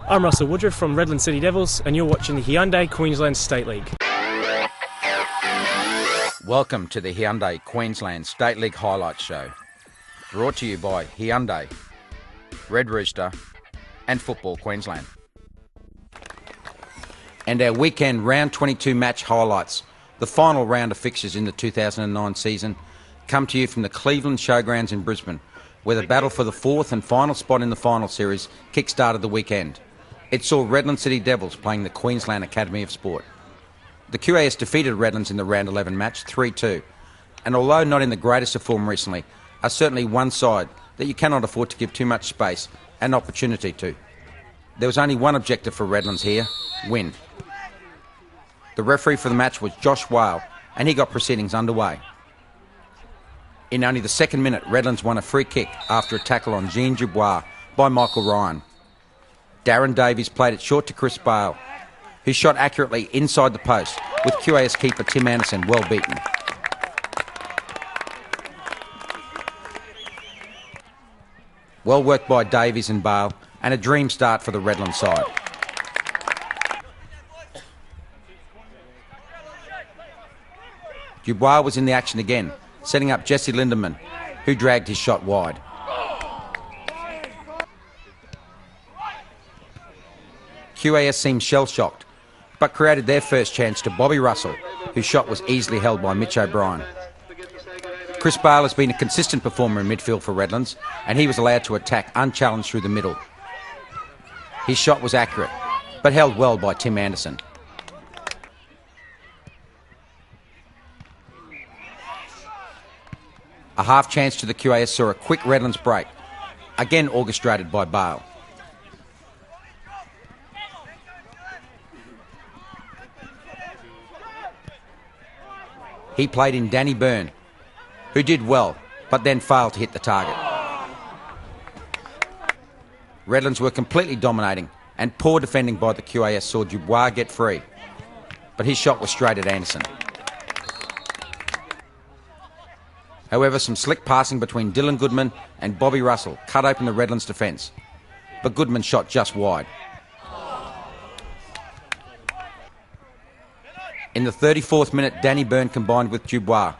I'm Russell Woodruff from Redland City Devils, and you're watching the Hyundai Queensland State League. Welcome to the Hyundai Queensland State League Highlights Show, brought to you by Hyundai, Red Rooster and Football Queensland. And our weekend round 22 match highlights, the final round of fixtures in the 2009 season, come to you from the Cleveland Showgrounds in Brisbane, where the battle for the fourth and final spot in the final series kick-started the weekend. It saw Redland City Devils playing the Queensland Academy of Sport. The QAS defeated Redlands in the round 11 match 3-2, and although not in the greatest of form recently, are certainly one side that you cannot afford to give too much space and opportunity to. There was only one objective for Redlands here: win. The referee for the match was Josh Whale, and he got proceedings underway. In only the second minute, Redlands won a free kick after a tackle on Jean Dubois by Michael Ryan. Darren Davies played it short to Chris Bale, who shot accurately inside the post, with QAS keeper Tim Anderson well beaten. Well worked by Davies and Bale, and a dream start for the Redland side. Dubois was in the action again, setting up Jesse Lindemann, who dragged his shot wide. QAS seemed shell-shocked, but created their first chance to Bobby Russell, whose shot was easily held by Mitch O'Brien. Chris Bale has been a consistent performer in midfield for Redlands, and he was allowed to attack unchallenged through the middle. His shot was accurate, but held well by Tim Anderson. A half chance to the QAS saw a quick Redlands break, again orchestrated by Bale. He played in Danny Byrne, who did well, but then failed to hit the target. Redlands were completely dominating, and poor defending by the QAS saw Dubois get free, but his shot was straight at Anderson. However, some slick passing between Dylan Goodman and Bobby Russell cut open the Redlands defence, but Goodman shot just wide. In the 34th minute, Danny Byrne combined with Dubois,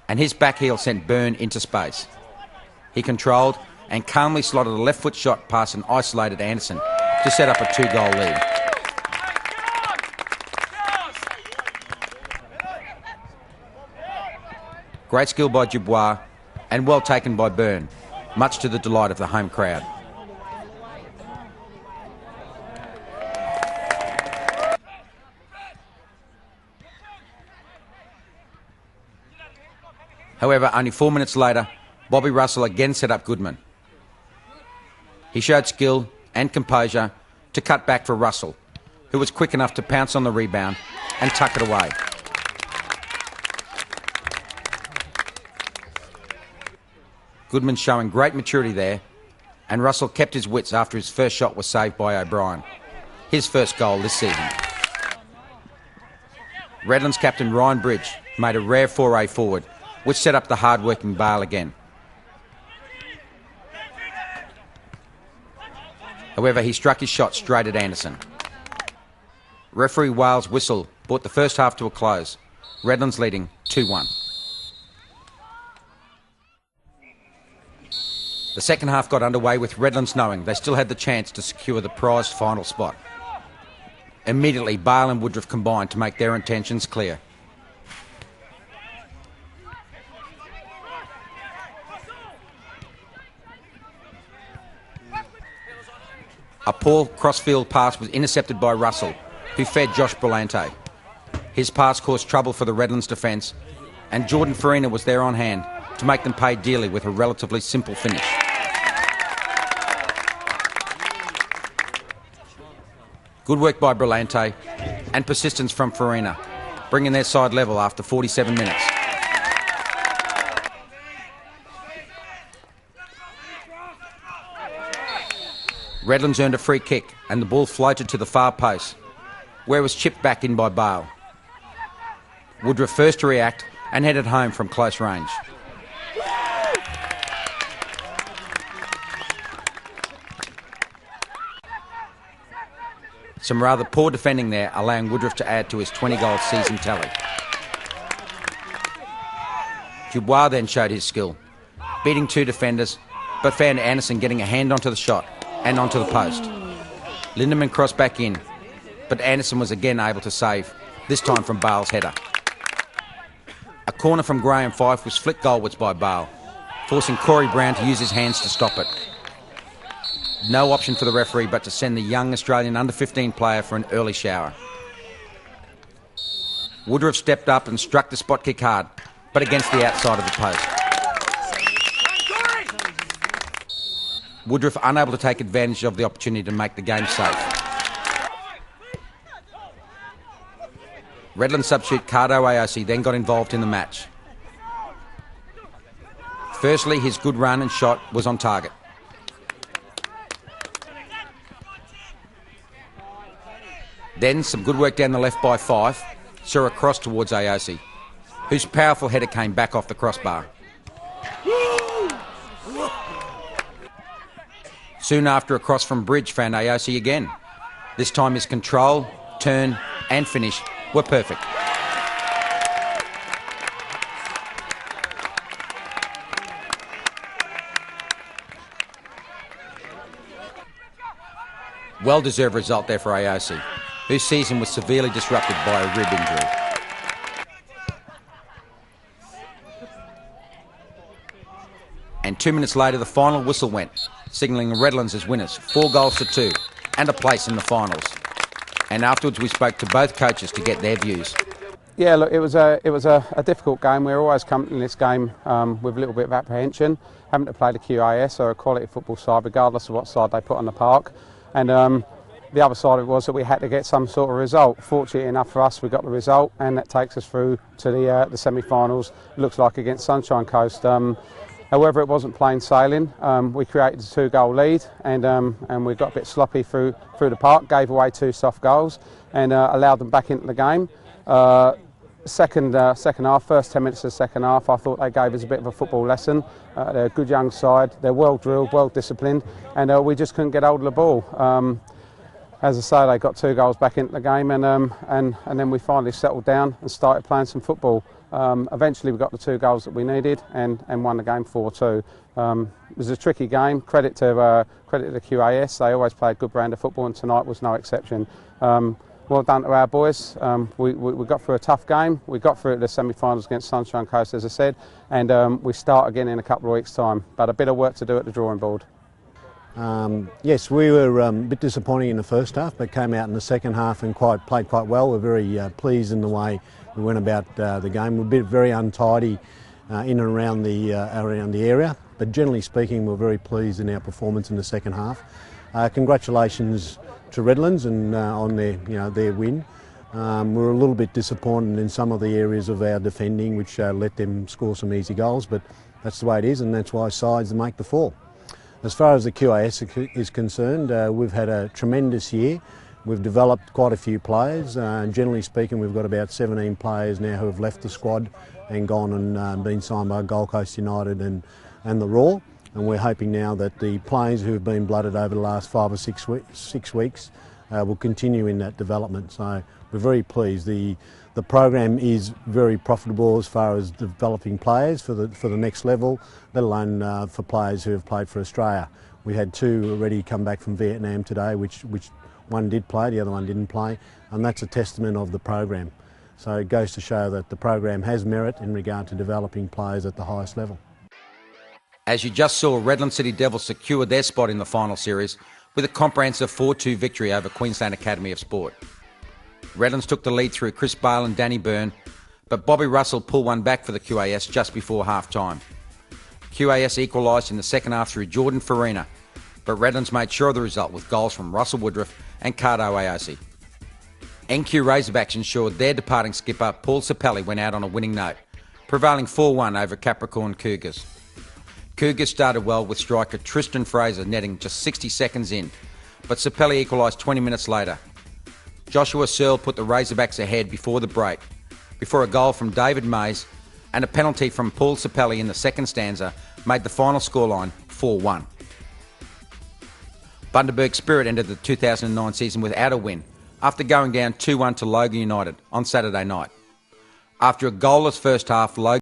and his back heel sent Byrne into space. He controlled and calmly slotted a left foot shot past an isolated Anderson to set up a 2-goal lead. Great skill by Dubois and well taken by Byrne, much to the delight of the home crowd. However, only 4 minutes later, Bobby Russell again set up Goodman. He showed skill and composure to cut back for Russell, who was quick enough to pounce on the rebound and tuck it away. Goodman showing great maturity there, and Russell kept his wits after his first shot was saved by O'Brien, his first goal this season. Redlands captain Ryan Bridge made a rare foray forward, which set up the hard-working Bale again. However, he struck his shot straight at Anderson. Referee Wales' whistle brought the first half to a close, Redlands leading 2-1. The second half got underway with Redlands knowing they still had the chance to secure the prized final spot. Immediately, Bale and Woodruff combined to make their intentions clear. A poor crossfield pass was intercepted by Russell, who fed Josh Brillante. His pass caused trouble for the Redlands defence, and Jordan Farina was there on hand to make them pay dearly with a relatively simple finish. Good work by Brillante and persistence from Farina, bringing their side level after 47 minutes. Redlands earned a free kick and the ball floated to the far post, where it was chipped back in by Bale. Woodruff first to react and headed home from close range. Some rather poor defending there, allowing Woodruff to add to his 20-goal season tally. Dubois then showed his skill, beating 2 defenders, but found Anderson getting a hand onto the shot and onto the post. Lindemann crossed back in, but Anderson was again able to save, this time from Bale's header. A corner from Graham Fife was flicked goalwards by Bale, forcing Corey Brown to use his hands to stop it. No option for the referee but to send the young Australian under-15 player for an early shower. Woodruff stepped up and struck the spot kick hard, but against the outside of the post. Woodruff unable to take advantage of the opportunity to make the game safe. Redland substitute Cardo Aosi then got involved in the match. Firstly, his good run and shot was on target. Then some good work down the left by Fife saw a cross towards Aosi, whose powerful header came back off the crossbar. Soon after, a cross from Bridge found Aosi again. This time his control, turn and finish were perfect. Well-deserved result there for Aosi, whose season was severely disrupted by a rib injury. And 2 minutes later, the final whistle went, signalling Redlands as winners, 4 goals to 2, and a place in the finals. And afterwards, we spoke to both coaches to get their views. Yeah, look, it was a difficult game. We were always coming in this game with a little bit of apprehension, having to play the QAS, or a quality football side, regardless of what side they put on the park. And the other side of it was that we had to get some sort of result. Fortunately enough for us, we got the result, and that takes us through to the semi-finals. Looks like against Sunshine Coast. However, it wasn't plain sailing. We created a 2-goal lead, and we got a bit sloppy through the park. Gave away 2 soft goals, and allowed them back into the game. Second half, first 10 minutes of the second half, I thought they gave us a bit of a football lesson. They're a good young side. They're well drilled, well disciplined, and we just couldn't get hold of the ball. As I say, they got 2 goals back into the game, and then we finally settled down and started playing some football. Eventually we got the 2 goals that we needed and won the game 4-2. It was a tricky game. Credit to the QAS. They always play a good brand of football, and tonight was no exception. Well done to our boys. We got through a tough game. We got through the semi-finals against Sunshine Coast, as I said, and we start again in a couple of weeks' time. But a bit of work to do at the drawing board. Yes, we were a bit disappointing in the first half, but came out in the second half and played quite well. We're very pleased in the way we went about the game. We're a bit very untidy in and around the area, but generally speaking, we're very pleased in our performance in the second half. Congratulations to Redlands and on their win. We're a little bit disappointed in some of the areas of our defending, which let them score some easy goals, but that's the way it is, and that's why sides make the fall. As far as the QAS is concerned, we've had a tremendous year. We've developed quite a few players. Generally speaking, we've got about 17 players now who have left the squad and gone and been signed by Gold Coast United and the Raw. And we're hoping now that the players who have been blooded over the last 5 or 6 weeks will continue in that development. So we're very pleased. The program is very profitable as far as developing players for the next level, let alone for players who have played for Australia. We had 2 already come back from Vietnam today, which one did play, the other one didn't play, and that's a testament of the program. So it goes to show that the program has merit in regard to developing players at the highest level. As you just saw, Redland City Devils secure their spot in the final series with a comprehensive 4-2 victory over Queensland Academy of Sport. Redlands took the lead through Chris Bale and Danny Byrne, but Bobby Russell pulled one back for the QAS just before half-time. QAS equalised in the second half through Jordan Farina, but Redlands made sure of the result with goals from Russell Woodruff and Cardo Aosi. NQ Razorbacks ensured their departing skipper Paul Sapelli went out on a winning note, prevailing 4-1 over Capricorn Cougars. Cougars started well with striker Tristan Fraser netting just 60 seconds in, but Sapelli equalised 20 minutes later. Joshua Searle put the Razorbacks ahead before the break, before a goal from David Mays and a penalty from Paul Sapelli in the second stanza made the final scoreline 4-1. Bundaberg Spirit ended the 2009 season without a win after going down 2-1 to Logan United on Saturday night. After a goalless first half, Logan